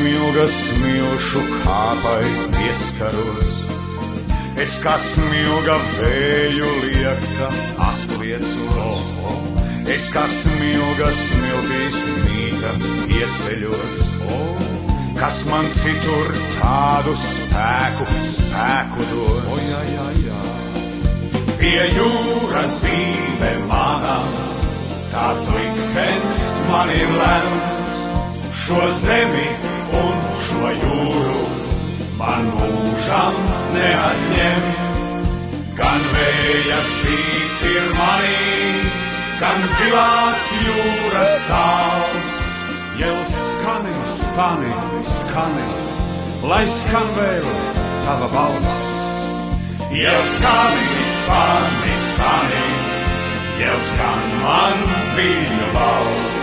smilga smilšu kāpai pieskaros, es kā smilga vēju liekta atliecos, es kā smilga smiltīs mīta ieceļos, kas man citur tādu spēku dod. Pie jūras dzīve manā, tāds liktenis man ir lemts, šo zemi un šo jūru man mūžam neatņem. Gan vēja spīts ir manī, gan zilās jūras sāls, jau skani, lai skan vēl tava balss. Jau skani, jau skan man viņa balss.